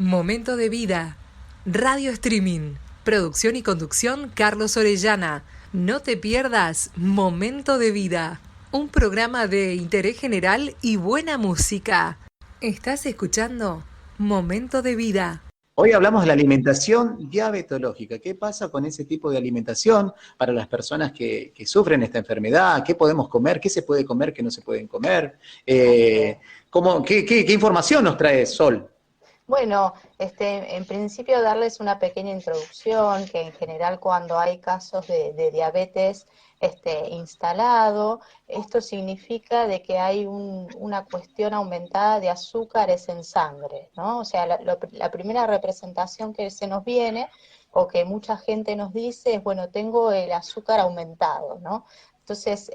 Momento de vida. Radio Streaming. Producción y conducción Carlos Orellana. No te pierdas Momento de Vida. Un programa de interés general y buena música. ¿Estás escuchando Momento de Vida? Hoy hablamos de la alimentación diabetológica. ¿Qué pasa con ese tipo de alimentación para las personas que sufren esta enfermedad? ¿Qué podemos comer? ¿Qué se puede comer? ¿Qué no se pueden comer? ¿Qué información nos trae Sol? Bueno, en principio darles una pequeña introducción, que en general cuando hay casos de diabetes instalado, esto significa de que hay una cuestión aumentada de azúcares en sangre, ¿no? O sea, la primera representación que se nos viene o que mucha gente nos dice es, bueno, tengo el azúcar aumentado, ¿no? Entonces,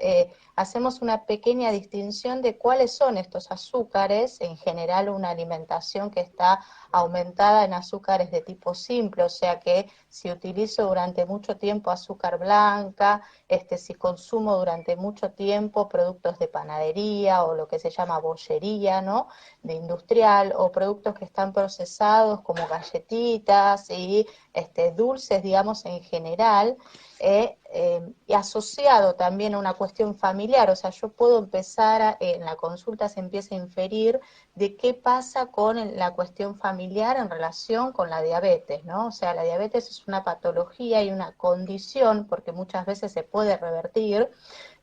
hacemos una pequeña distinción de cuáles son estos azúcares, en general una alimentación que está aumentada en azúcares de tipo simple, o sea que si utilizo durante mucho tiempo azúcar blanca, si consumo durante mucho tiempo productos de panadería o lo que se llama bollería, ¿no? De industrial, o productos que están procesados como galletitas y dulces, digamos, en general, y asociado también a una cuestión familiar, o sea, yo puedo empezar, en la consulta se empieza a inferir de qué pasa con la cuestión familiar en relación con la diabetes, ¿no? O sea, la diabetes es una patología y una condición, porque muchas veces se puede revertir,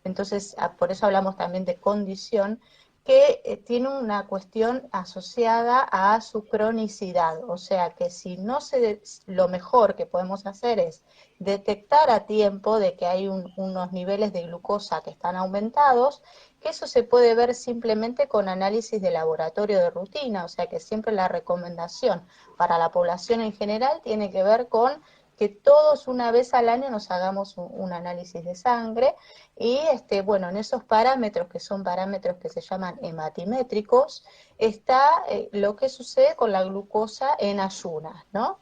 entonces por eso hablamos también de condición, que tiene una cuestión asociada a su cronicidad, o sea que si no lo mejor que podemos hacer es detectar a tiempo de que hay unos niveles de glucosa que están aumentados, que eso se puede ver simplemente con análisis de laboratorio de rutina, o sea que siempre la recomendación para la población en general tiene que ver con que todos una vez al año nos hagamos un análisis de sangre y bueno, en esos parámetros que son parámetros que se llaman hematimétricos, está lo que sucede con la glucosa en ayunas, ¿no?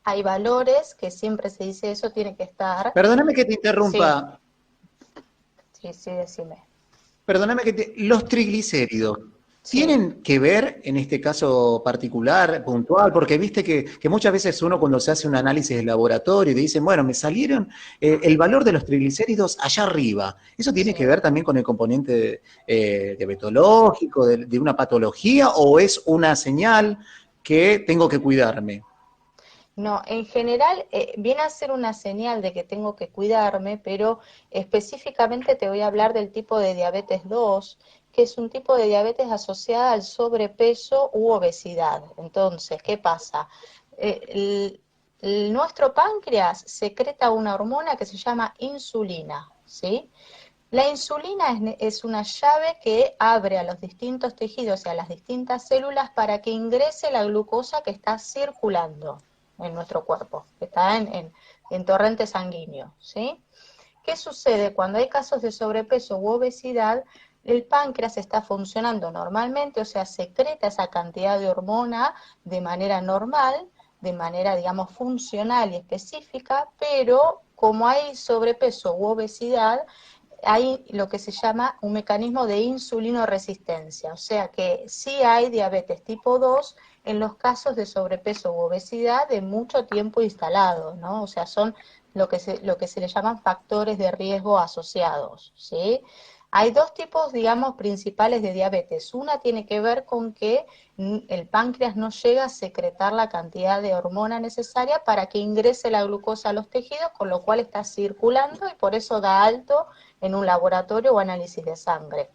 Hay valores que siempre se dice eso tiene que estar. Perdóname que te Sí, interrumpa. sí, decime. Los triglicéridos. Sí. ¿Tienen que ver en este caso particular, puntual? Porque viste que muchas veces uno cuando se hace un análisis de laboratorio y dicen, bueno, me salieron el valor de los triglicéridos allá arriba. ¿Eso tiene que Sí. ver también con el componente diabetológico, de una patología, o es una señal que tengo que cuidarme? No, en general viene a ser una señal de que tengo que cuidarme, pero específicamente te voy a hablar del tipo de diabetes 2, que es un tipo de diabetes asociada al sobrepeso u obesidad. Entonces, ¿qué pasa? Nuestro páncreas secreta una hormona que se llama insulina, ¿sí? La insulina es una llave que abre a los distintos tejidos y a las distintas células para que ingrese la glucosa que está circulando en nuestro cuerpo, que está en torrente sanguíneo, ¿sí? ¿Qué sucede? Cuando hay casos de sobrepeso u obesidad, el páncreas está funcionando normalmente, o sea, secreta esa cantidad de hormona de manera normal, de manera, digamos, funcional y específica, pero como hay sobrepeso u obesidad, hay lo que se llama un mecanismo de insulinoresistencia, o sea que sí hay diabetes tipo 2 en los casos de sobrepeso u obesidad de mucho tiempo instalado, ¿no? O sea, son lo que se le llaman factores de riesgo asociados, ¿sí? Hay dos tipos, digamos, principales de diabetes. Una tiene que ver con que el páncreas no llega a secretar la cantidad de hormona necesaria para que ingrese la glucosa a los tejidos, con lo cual está circulando y por eso da alto en un laboratorio o análisis de sangre.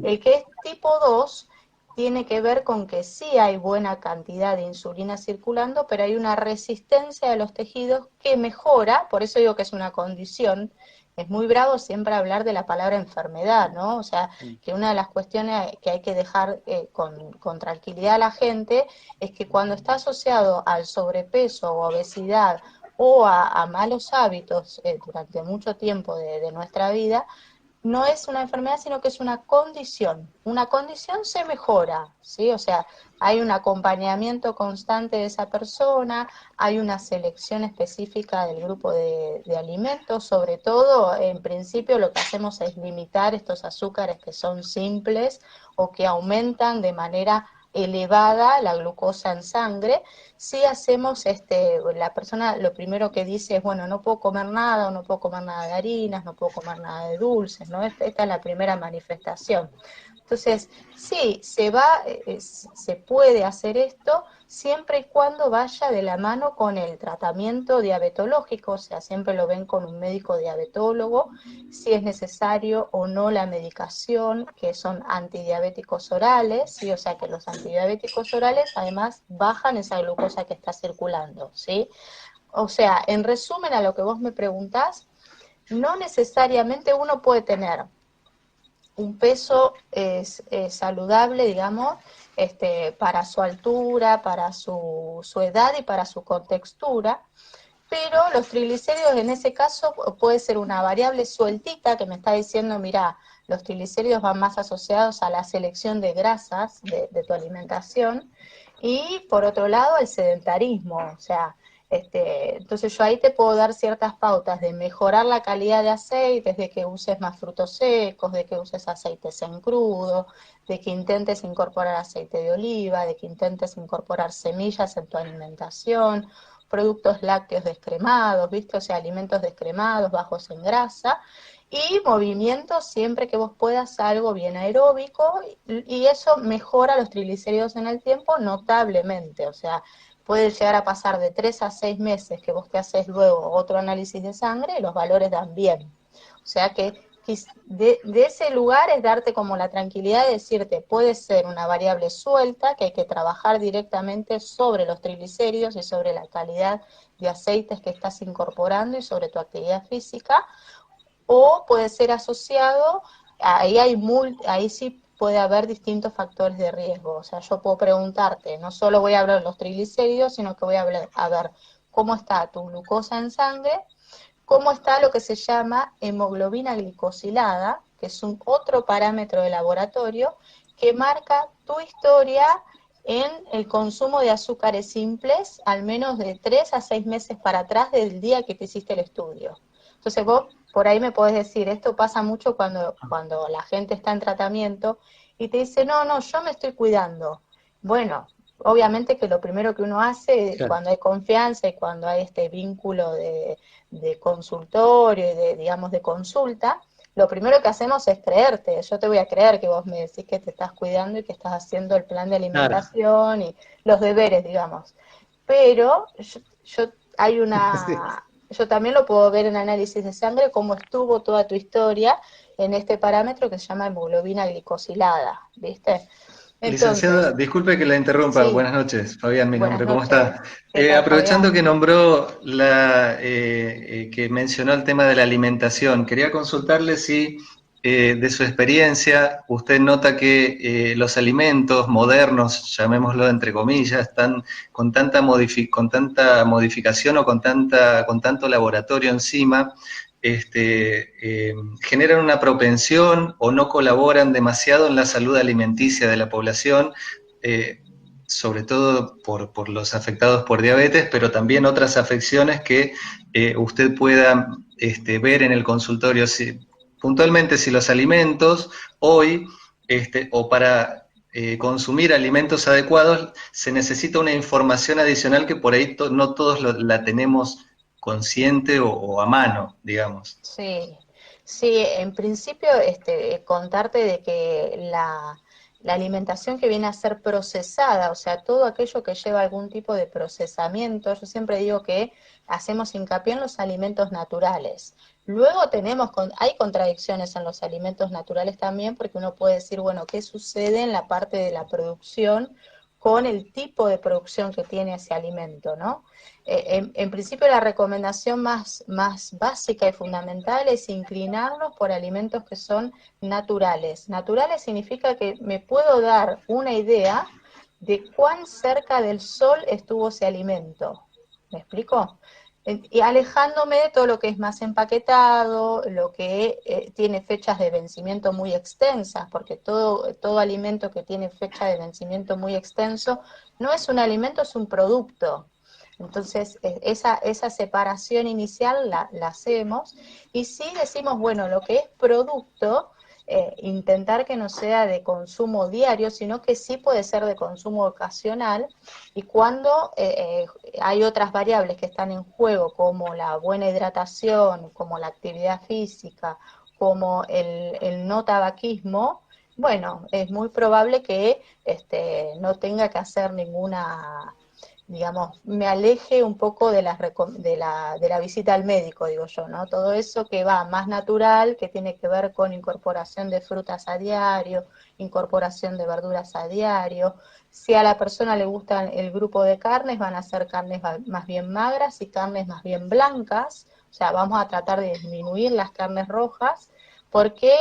El que es tipo 2 tiene que ver con que sí hay buena cantidad de insulina circulando, pero hay una resistencia de los tejidos que mejora, por eso digo que es una condición. Es muy bravo siempre hablar de la palabra enfermedad, ¿no? O sea, que una de las cuestiones que hay que dejar con tranquilidad a la gente es que cuando está asociado al sobrepeso o obesidad o a malos hábitos durante mucho tiempo de nuestra vida, no es una enfermedad, sino que es una condición. Una condición se mejora, ¿sí? O sea, hay un acompañamiento constante de esa persona, hay una selección específica del grupo de alimentos, sobre todo, en principio lo que hacemos es limitar estos azúcares que son simples o que aumentan de manera elevada la glucosa en sangre. Si hacemos, la persona lo primero que dice es, bueno, no puedo comer nada, o no puedo comer nada de harinas, no puedo comer nada de dulces, ¿no? Esta es la primera manifestación. Entonces, sí, se puede hacer esto siempre y cuando vaya de la mano con el tratamiento diabetológico, o sea, siempre lo ven con un médico diabetólogo, si es necesario o no la medicación, que son antidiabéticos orales, ¿sí? O sea, que los antidiabéticos orales además bajan esa glucosa que está circulando, ¿sí? O sea, en resumen a lo que vos me preguntás, no necesariamente uno puede tener un peso saludable, digamos, para su altura, para su edad y para su contextura, pero los triglicéridos en ese caso puede ser una variable sueltita que me está diciendo, mira, los triglicéridos van más asociados a la selección de grasas de tu alimentación, y por otro lado el sedentarismo, o sea, entonces yo ahí te puedo dar ciertas pautas de mejorar la calidad de aceites, de que uses más frutos secos, de que uses aceites en crudo, de que intentes incorporar aceite de oliva, de que intentes incorporar semillas en tu alimentación, productos lácteos descremados, ¿viste? O sea, alimentos descremados, bajos en grasa, y movimiento siempre que vos puedas, algo bien aeróbico, y eso mejora los triglicéridos en el tiempo notablemente, o sea, puede llegar a pasar de 3 a 6 meses que vos te haces luego otro análisis de sangre y los valores dan bien. O sea que de ese lugar es darte como la tranquilidad de decirte, puede ser una variable suelta que hay que trabajar directamente sobre los triglicéridos y sobre la calidad de aceites que estás incorporando y sobre tu actividad física, o puede ser asociado, ahí sí puede haber distintos factores de riesgo. O sea, yo puedo preguntarte, no solo voy a hablar de los triglicéridos, sino que voy a ver cómo está tu glucosa en sangre, cómo está lo que se llama hemoglobina glicosilada, que es un otro parámetro de laboratorio que marca tu historia en el consumo de azúcares simples, al menos de 3 a 6 meses para atrás del día que te hiciste el estudio. Entonces vos por ahí me podés decir, esto pasa mucho cuando la gente está en tratamiento y te dice, no, yo me estoy cuidando. Bueno, obviamente que lo primero que uno hace, Claro. cuando hay confianza y cuando hay este vínculo de consultorio y digamos, de consulta, lo primero que hacemos es creerte. Yo te voy a creer que vos me decís que te estás cuidando y que estás haciendo el plan de Claro. alimentación y los deberes, digamos. Pero hay Sí. yo también lo puedo ver en análisis de sangre, cómo estuvo toda tu historia en este parámetro que se llama hemoglobina glicosilada, ¿viste? Licenciada, Entonces, disculpe que la interrumpa. sí, Buenas noches, Fabián, mi buenas nombre. ¿Cómo noches. está? ¿Qué tal, Aprovechando Fabián? que nombró que mencionó el tema de la alimentación, quería consultarle si de su experiencia usted nota que los alimentos modernos, llamémoslo entre comillas, están con tanta modificación o con tanto laboratorio encima, generan una propensión o no colaboran demasiado en la salud alimenticia de la población, eh, sobre todo por los afectados por diabetes, pero también otras afecciones que usted pueda ver en el consultorio. Puntualmente, si los alimentos hoy, o para consumir alimentos adecuados, se necesita una información adicional que por ahí no todos la tenemos consciente o a mano, digamos. Sí, sí, en principio contarte de que la alimentación que viene a ser procesada, o sea, todo aquello que lleva algún tipo de procesamiento, yo siempre digo que hacemos hincapié en los alimentos naturales. Luego hay contradicciones en los alimentos naturales también, porque uno puede decir, bueno, ¿qué sucede en la parte de la producción con el tipo de producción que tiene ese alimento, ¿no? En principio la recomendación más básica y fundamental es inclinarnos por alimentos que son naturales. Naturales significa que me puedo dar una idea de cuán cerca del sol estuvo ese alimento. ¿Me explico? Y alejándome de todo lo que es más empaquetado, lo que tiene fechas de vencimiento muy extensas, porque todo alimento que tiene fecha de vencimiento muy extenso no es un alimento, es un producto. Entonces, esa separación inicial la hacemos, y sí decimos, bueno, lo que es producto intentar que no sea de consumo diario, sino que sí puede ser de consumo ocasional, y cuando hay otras variables que están en juego, como la buena hidratación, como la actividad física, como el no tabaquismo, bueno, es muy probable que no tenga que hacer ninguna, digamos, me aleje un poco de la visita al médico, digo yo, ¿no? Todo eso que va más natural, que tiene que ver con incorporación de frutas a diario, incorporación de verduras a diario. Si a la persona le gusta el grupo de carnes, van a ser carnes más bien magras y carnes más bien blancas, o sea, vamos a tratar de disminuir las carnes rojas, porque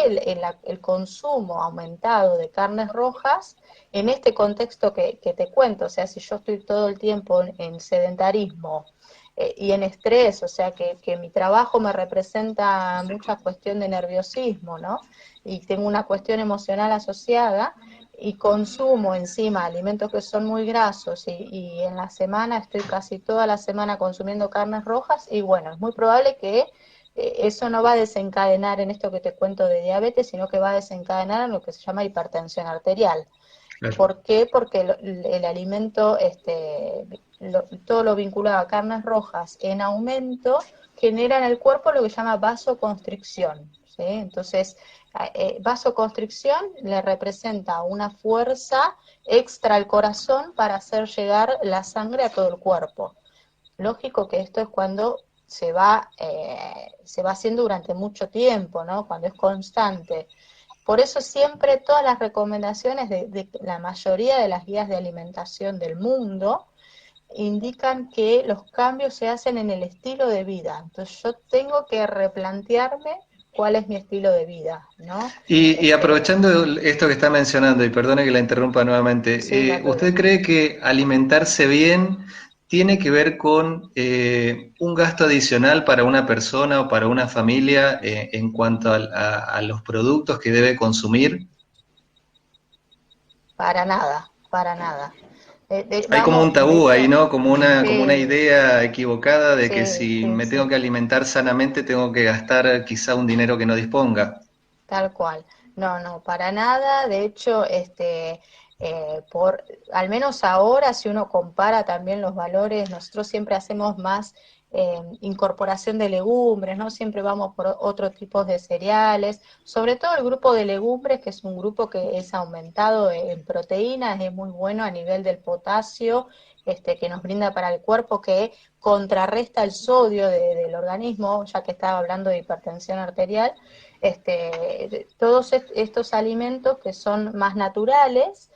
el consumo aumentado de carnes rojas, en este contexto que te cuento, o sea, si yo estoy todo el tiempo en sedentarismo y en estrés, o sea, que mi trabajo me representa mucha cuestión de nerviosismo, ¿no? Y tengo una cuestión emocional asociada, y consumo encima alimentos que son muy grasos, y en la semana estoy casi toda la semana consumiendo carnes rojas, y bueno, es muy probable que eso no va a desencadenar en esto que te cuento de diabetes, sino que va a desencadenar en lo que se llama hipertensión arterial. Claro. ¿Por qué? Porque el alimento, todo lo vinculado a carnes rojas en aumento, genera en el cuerpo lo que se llama vasoconstricción, ¿sí? Entonces, vasoconstricción le representa una fuerza extra al corazón para hacer llegar la sangre a todo el cuerpo. Lógico que esto es cuando se va haciendo durante mucho tiempo, ¿no? Cuando es constante. Por eso siempre todas las recomendaciones de la mayoría de las guías de alimentación del mundo indican que los cambios se hacen en el estilo de vida. Entonces yo tengo que replantearme cuál es mi estilo de vida, ¿no? Y aprovechando esto que está mencionando, y perdone que la interrumpa nuevamente, Sí, no hay ¿usted problema. cree que alimentarse bien tiene que ver con un gasto adicional para una persona o para una familia en cuanto a los productos que debe consumir? Para nada, para nada. Hay como Vamos, un de tabú ahí, hecho, ¿no? Como una sí, idea equivocada de que sí, si sí, me tengo sí. que alimentar sanamente tengo que gastar quizá un dinero que no disponga. Tal cual. No, no, para nada. De hecho, al menos ahora, si uno compara también los valores, nosotros siempre hacemos más incorporación de legumbres, ¿no? Siempre vamos por otro tipo de cereales, sobre todo el grupo de legumbres, que es un grupo que es aumentado en proteínas, es muy bueno a nivel del potasio, que nos brinda para el cuerpo, que contrarresta el sodio del organismo, ya que estaba hablando de hipertensión arterial. Todos estos alimentos que son más naturales,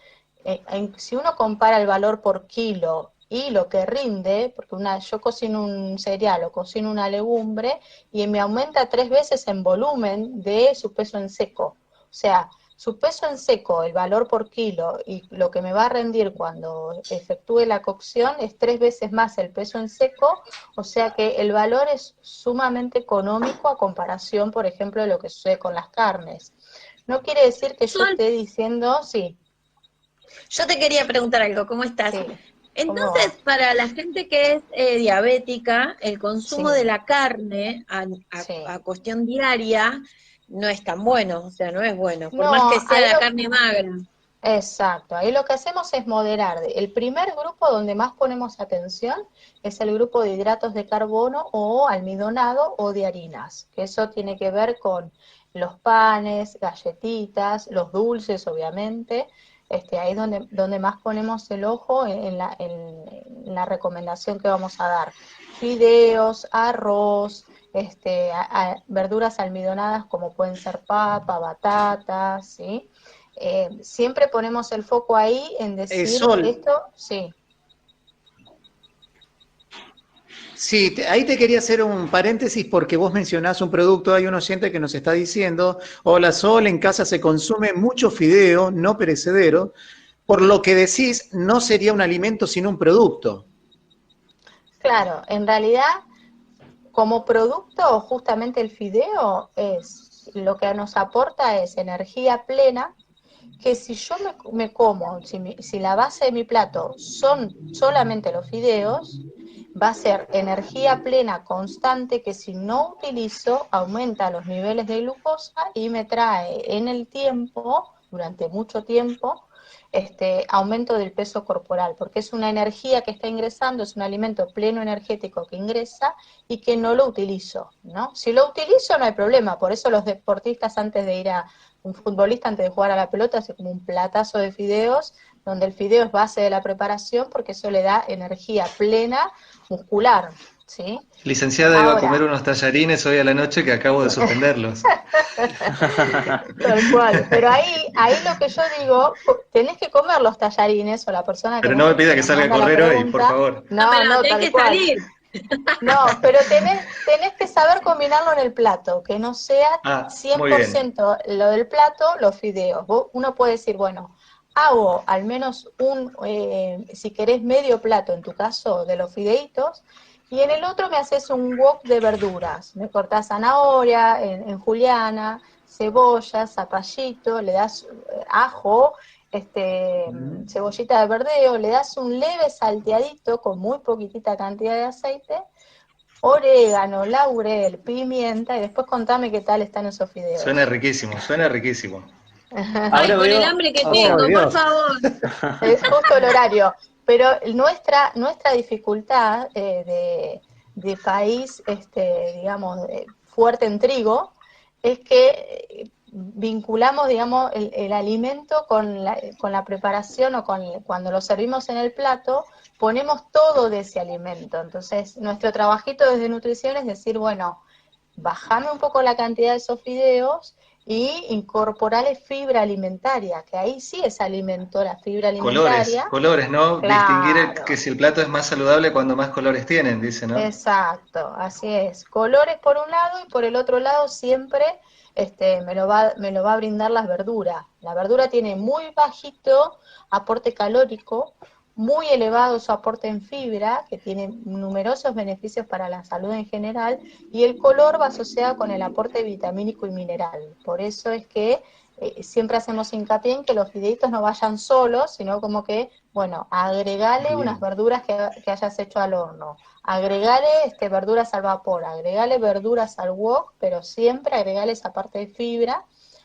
si uno compara el valor por kilo y lo que rinde, porque yo cocino un cereal o cocino una legumbre y me aumenta 3 veces en volumen de su peso en seco. O sea, su peso en seco, el valor por kilo, y lo que me va a rendir cuando efectúe la cocción es 3 veces más el peso en seco, o sea que el valor es sumamente económico a comparación, por ejemplo, de lo que sucede con las carnes. No quiere decir que yo Sol, esté diciendo, sí, yo te quería preguntar algo, ¿cómo estás? sí, ¿cómo Entonces, va? para la gente que es diabética, el consumo de Sí, la carne sí. a cuestión diaria no es tan bueno, o sea, no es bueno, por más que No, sea la carne magra. exacto, ahí lo que hacemos es moderar. El primer grupo donde más ponemos atención es el grupo de hidratos de carbono o almidonado o de harinas, que eso tiene que ver con los panes, galletitas, los dulces, obviamente. Ahí es donde más ponemos el ojo en la recomendación que vamos a dar. Fideos, arroz, verduras almidonadas como pueden ser papa, batatas, ¿sí? Siempre ponemos el foco ahí en decir Sol, esto, sí, sí, ahí te quería hacer un paréntesis porque vos mencionás un producto, hay un oyente que nos está diciendo, hola Sol, en casa se consume mucho fideo, no perecedero, por lo que decís, no sería un alimento sino un producto. claro, en realidad como producto justamente el fideo es lo que nos aporta es energía plena, que si yo me como, si la base de mi plato son solamente los fideos, va a ser energía plena constante que si no utilizo aumenta los niveles de glucosa y me trae en el tiempo, durante mucho tiempo, aumento del peso corporal, porque es una energía que está ingresando, es un alimento pleno energético que ingresa y que no lo utilizo, ¿no? Si lo utilizo no hay problema, por eso los deportistas antes de ir a un futbolista, antes de jugar a la pelota, hace como un platazo de fideos, donde el fideo es base de la preparación, porque eso le da energía plena muscular, ¿sí? Licenciada, iba a comer unos tallarines hoy a la noche que acabo de suspenderlos. Tal cual, pero ahí lo que yo digo, tenés que comer los tallarines, o la persona que pero no me pida que salga a correr hoy, por favor. No, tenés tal que cual. salir. No, pero tenés que saber combinarlo en el plato, que no sea muy bien. 100% lo del plato, los fideos. Uno puede decir, bueno, hago al menos si querés medio plato, en tu caso, de los fideitos, y en el otro me haces un wok de verduras. Me cortás zanahoria, en juliana, cebolla, zapallito, le das ajo, cebollita de verdeo, le das un leve salteadito con muy poquitita cantidad de aceite, orégano, laurel, pimienta, y después contame qué tal están esos fideos. Suena riquísimo, suena riquísimo. Ay, con el hambre que tengo, por favor. Es justo el horario. Pero nuestra dificultad de país, digamos, fuerte en trigo, es que vinculamos, digamos, el alimento con la preparación o cuando lo servimos en el plato, ponemos todo de ese alimento. Entonces, nuestro trabajito desde nutrición es decir, bueno, bajame un poco la cantidad de esos fideos y incorporarle fibra alimentaria, que ahí sí es alimento, la fibra alimentaria. Colores, ¿no? Claro. Distinguir que si el plato es más saludable cuando más colores tienen, dice, ¿no? Exacto, así es. Colores por un lado y por el otro lado siempre me lo va a brindar las verduras. La verdura tiene muy bajito aporte calórico, muy elevado su aporte en fibra, que tiene numerosos beneficios para la salud en general, y el color va asociado con el aporte vitamínico y mineral. Por eso es que siempre hacemos hincapié en que los fideitos no vayan solos, sino como que, bueno, agregale unas verduras que hayas hecho al horno, agregale verduras al vapor, agregale verduras al wok, pero siempre agregale esa parte de fibra,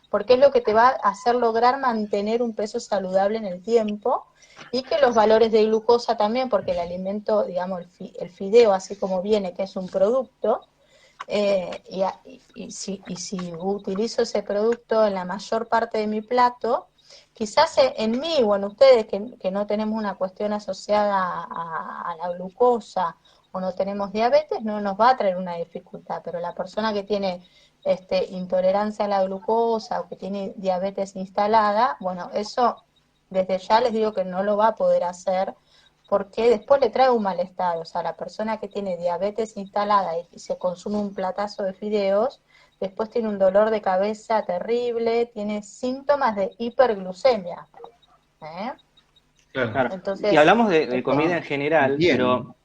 porque es lo que te va a hacer lograr mantener un peso saludable en el tiempo, y que los valores de glucosa también, porque el alimento, digamos, el fideo, así como viene, que es un producto, y si utilizo ese producto en la mayor parte de mi plato, quizás en mí o en ustedes que no tenemos una cuestión asociada a la glucosa o no tenemos diabetes, no nos va a traer una dificultad, pero la persona que tiene intolerancia a la glucosa o que tiene diabetes instalada, bueno, eso desde ya les digo que no lo va a poder hacer, porque después le trae un malestar. O sea, la persona que tiene diabetes instalada y se consume un platazo de fideos, después tiene un dolor de cabeza terrible, tiene síntomas de hiperglucemia. Claro. Entonces, y hablamos de comida en general, bien. Pero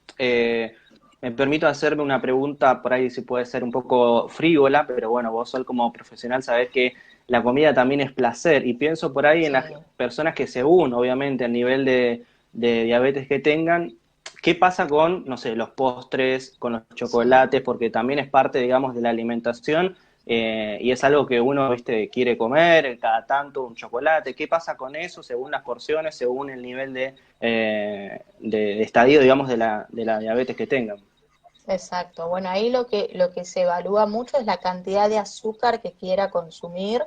me permito hacerme una pregunta, por ahí si puede ser un poco frívola, pero bueno, vos Sol como profesional sabés que la comida también es placer, y pienso por ahí en las personas que según, obviamente, el nivel de diabetes que tengan, ¿qué pasa con, no sé, los postres, con los chocolates? Porque también es parte, digamos, de la alimentación, y es algo que uno, viste, quiere comer cada tanto, un chocolate. ¿Qué pasa con eso según las porciones, según el nivel de estadio, digamos, de la diabetes que tengan? Exacto. Bueno, ahí lo que se evalúa mucho es la cantidad de azúcar que quiera consumir.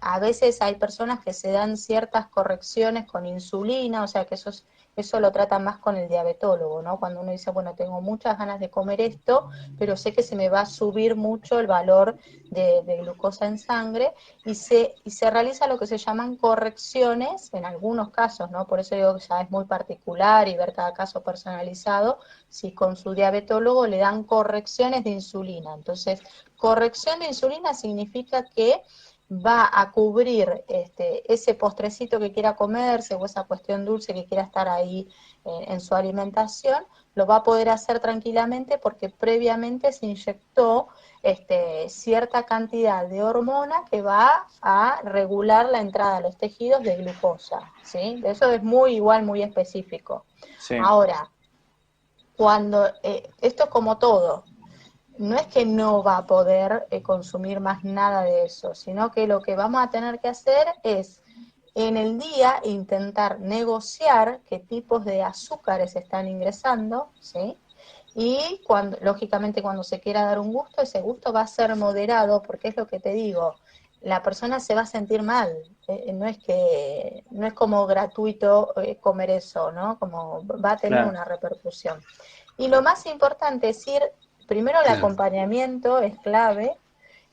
A veces hay personas que se dan ciertas correcciones con insulina, o sea que eso lo tratan más con el diabetólogo, ¿no? Cuando uno dice, bueno, tengo muchas ganas de comer esto, pero sé que se me va a subir mucho el valor de glucosa en sangre, y se realiza lo que se llaman correcciones, en algunos casos, ¿no? Por eso digo que ya es muy particular y ver cada caso personalizado, si con su diabetólogo le dan correcciones de insulina. Entonces, corrección de insulina significa que va a cubrir ese postrecito que quiera comerse o esa cuestión dulce que quiera estar ahí en su alimentación, lo va a poder hacer tranquilamente porque previamente se inyectó cierta cantidad de hormona que va a regular la entrada a los tejidos de glucosa, ¿sí? Eso es muy específico. Sí. Ahora, cuando, esto es como todo, no es que no va a poder consumir más nada de eso, sino que lo que vamos a tener que hacer es en el día intentar negociar qué tipos de azúcares están ingresando, ¿sí? Y lógicamente cuando se quiera dar un gusto, ese gusto va a ser moderado, porque es lo que te digo, la persona se va a sentir mal, no es como gratuito comer eso, ¿no? Como va a tener una repercusión. Y lo más importante es primero el acompañamiento es clave,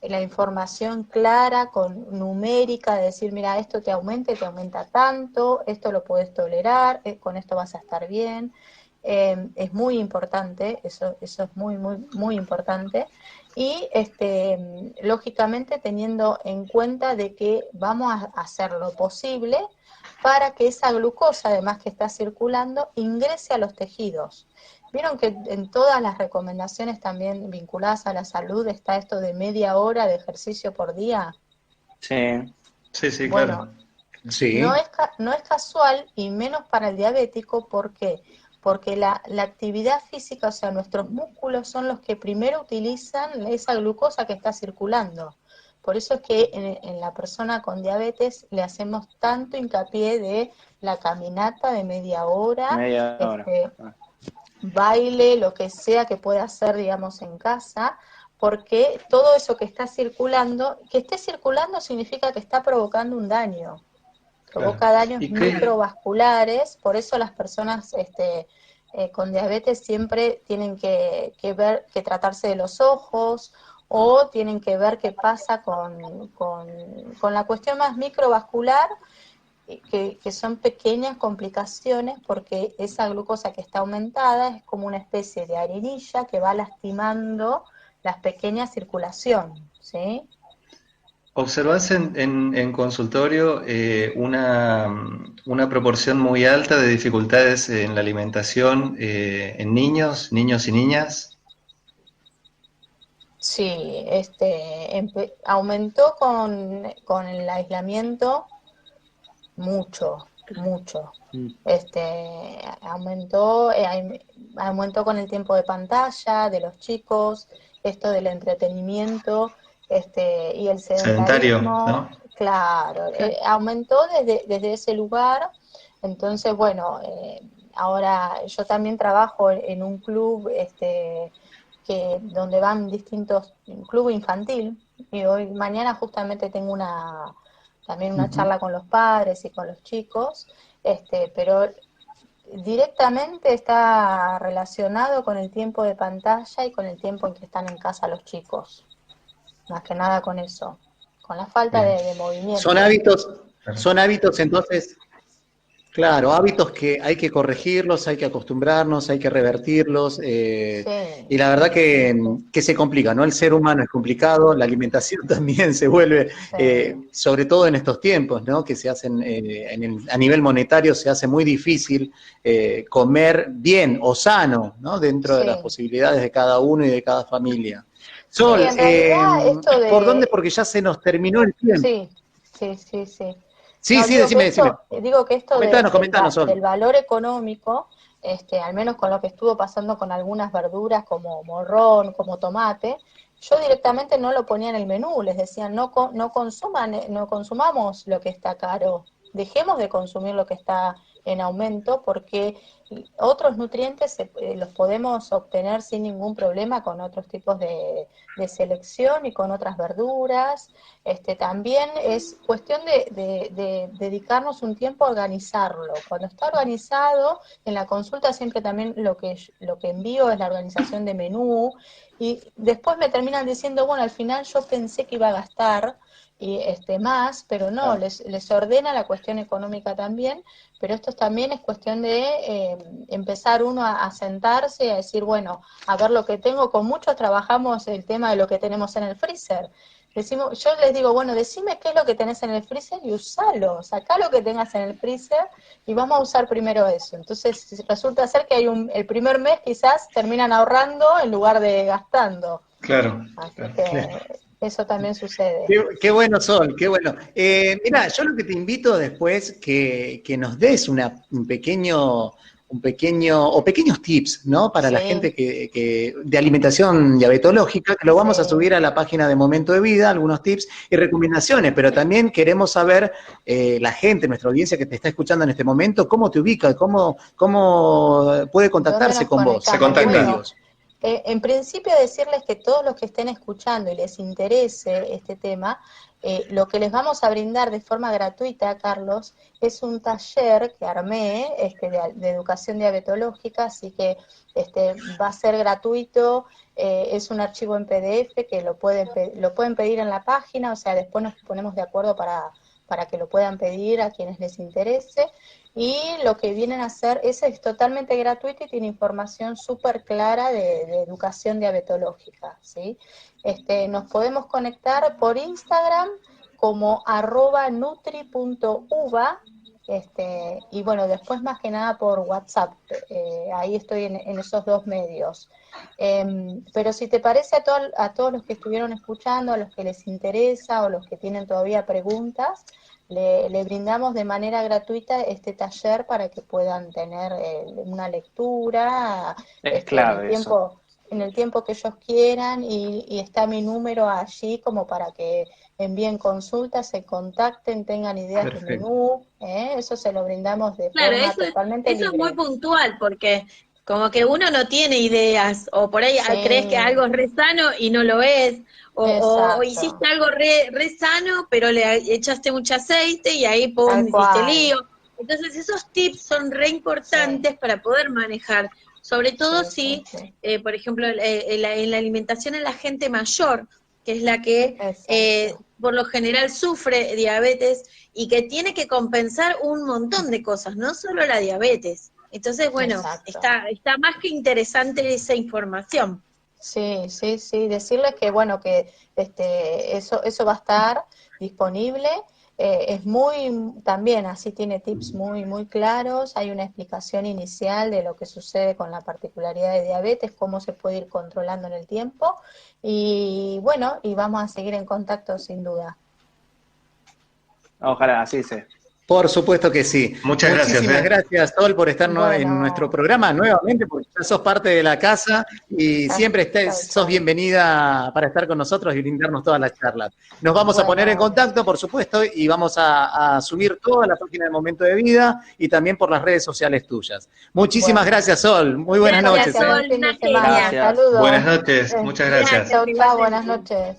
la información clara, numérica, de decir, mira, esto te aumenta tanto, esto lo puedes tolerar, con esto vas a estar bien. Es muy importante, eso es muy, muy, muy importante. Y lógicamente teniendo en cuenta de que vamos a hacer lo posible para que esa glucosa, además que está circulando, ingrese a los tejidos. Vieron que en todas las recomendaciones también vinculadas a la salud está esto de media hora de ejercicio por día. Sí. Sí, bueno, claro. Sí. No es casual y menos para el diabético. ¿Por qué? Porque la actividad física, o sea, nuestros músculos son los que primero utilizan esa glucosa que está circulando. Por eso es que en la persona con diabetes le hacemos tanto hincapié de la caminata de media hora, baile, lo que sea que pueda hacer, digamos, en casa, porque todo eso que está circulando, que esté circulando significa que está provocando un daño. Provoca daños microvasculares, por eso las personas con diabetes siempre tienen que tratarse de los ojos, o tienen que ver qué pasa con la cuestión más microvascular, que son pequeñas complicaciones, porque esa glucosa que está aumentada es como una especie de arenilla que va lastimando las pequeñas circulación, ¿sí? ¿Observás en consultorio una proporción muy alta de dificultades en la alimentación en niños y niñas? Sí, aumentó con el aislamiento mucho. Aumentó con el tiempo de pantalla de los chicos, esto del entretenimiento, y el sedentarismo, ¿no? claro, aumentó desde ese lugar. Entonces, bueno, ahora yo también trabajo en un club donde van distintos, un club infantil, y mañana justamente tengo también una charla con los padres y con los chicos, pero directamente está relacionado con el tiempo de pantalla y con el tiempo en que están en casa los chicos, más que nada con eso, con la falta de movimiento. Son hábitos entonces, claro, hábitos que hay que corregirlos, hay que acostumbrarnos, hay que revertirlos, Sí. y la verdad que se complica, ¿no? El ser humano es complicado, la alimentación también se vuelve, sobre todo en estos tiempos, ¿no? Que se hacen, a nivel monetario se hace muy difícil comer bien o sano, ¿no? Dentro de las posibilidades de cada uno y de cada familia. Sol, en realidad, esto ¿por dónde? Porque ya se nos terminó el tiempo. Sí. Sí, decime. Digo que esto comentanos, Sol. del valor económico, al menos con lo que estuvo pasando con algunas verduras como morrón, como tomate, yo directamente no lo ponía en el menú, les decía, no consumamos lo que está caro, dejemos de consumir lo que está en aumento, porque otros nutrientes los podemos obtener sin ningún problema con otros tipos de selección y con otras verduras. También es cuestión de dedicarnos un tiempo a organizarlo. Cuando está organizado, en la consulta siempre también lo que envío es la organización de menú, y después me terminan diciendo, bueno, al final yo pensé que iba a gastar más, pero no, les ordena la cuestión económica también, pero esto también es cuestión de empezar uno a sentarse, a decir, bueno, a ver lo que tengo. Con muchos trabajamos el tema de lo que tenemos en el freezer. Yo les digo, bueno, decime qué es lo que tenés en el freezer y usalo, sacá lo que tengas en el freezer y vamos a usar primero eso. Entonces resulta ser que el primer mes quizás terminan ahorrando en lugar de gastando. Claro. Así que eso también sucede. Qué bueno, Sol, qué bueno. Mira, yo lo que te invito después que nos des un pequeño un pequeño, o pequeños tips, ¿no? Para la Sí. gente que de alimentación diabetológica, que lo vamos a subir a la página de Momento de Vida, algunos tips y recomendaciones, pero también queremos saber, la gente, nuestra audiencia que te está escuchando en este momento, cómo te ubica, cómo puede contactarse con vos. Se ¿En qué contacta. medios? En principio decirles que todos los que estén escuchando y les interese este tema, lo que les vamos a brindar de forma gratuita, Carlos, es un taller que armé de educación diabetológica, así que va a ser gratuito, es un archivo en PDF que lo pueden pedir en la página, o sea, después nos ponemos de acuerdo para que lo puedan pedir a quienes les interese. Y lo que vienen a hacer es totalmente gratuito y tiene información súper clara de educación diabetológica, ¿sí? Nos podemos conectar por Instagram como @nutri.uva, y bueno, después más que nada por WhatsApp, ahí estoy en esos dos medios. Pero si te parece a todos los que estuvieron escuchando, a los que les interesa o los que tienen todavía preguntas, le brindamos de manera gratuita este taller para que puedan tener una lectura Es clave eso. en el tiempo que ellos quieran, y está mi número allí como para que envíen consultas, se contacten, tengan ideas de Perfecto. menú, eso se lo brindamos de Claro, forma eso totalmente es libre. muy puntual, porque como que uno no tiene ideas, o por ahí Sí. crees que algo es re sano y no lo es, o Exacto. hiciste algo re sano, pero le echaste mucho aceite y ahí pum, Tal hiciste cual. lío. Entonces esos tips son re importantes para poder manejar, sobre todo Sí, si, sí. por ejemplo, en la alimentación en la gente mayor, que es la que Exacto. por lo general sufre diabetes y que tiene que compensar un montón de cosas, no solo la diabetes. Entonces, bueno, Exacto. está más que interesante esa información. Sí, sí, sí, decirles que bueno, que eso va a estar disponible, es también así tiene tips muy, muy claros, hay una explicación inicial de lo que sucede con la particularidad de diabetes, cómo se puede ir controlando en el tiempo, y bueno, y vamos a seguir en contacto sin duda. Ojalá, así sea. Por supuesto que sí. Muchas gracias. Muchísimas gracias, Sol, por estar en Bueno. nuestro programa nuevamente, porque ya sos parte de la casa y siempre sos bienvenida para estar con nosotros y brindarnos todas las charlas. Nos vamos a poner en contacto, por supuesto, y vamos a subir toda la página de Momento de Vida y también por las redes sociales tuyas. Muchísimas gracias, Sol. Muy buenas noches. Sol, Buen fin de una semana. genia. Saludos. Buenas noches, muchas gracias. Chau, chau, buenas noches.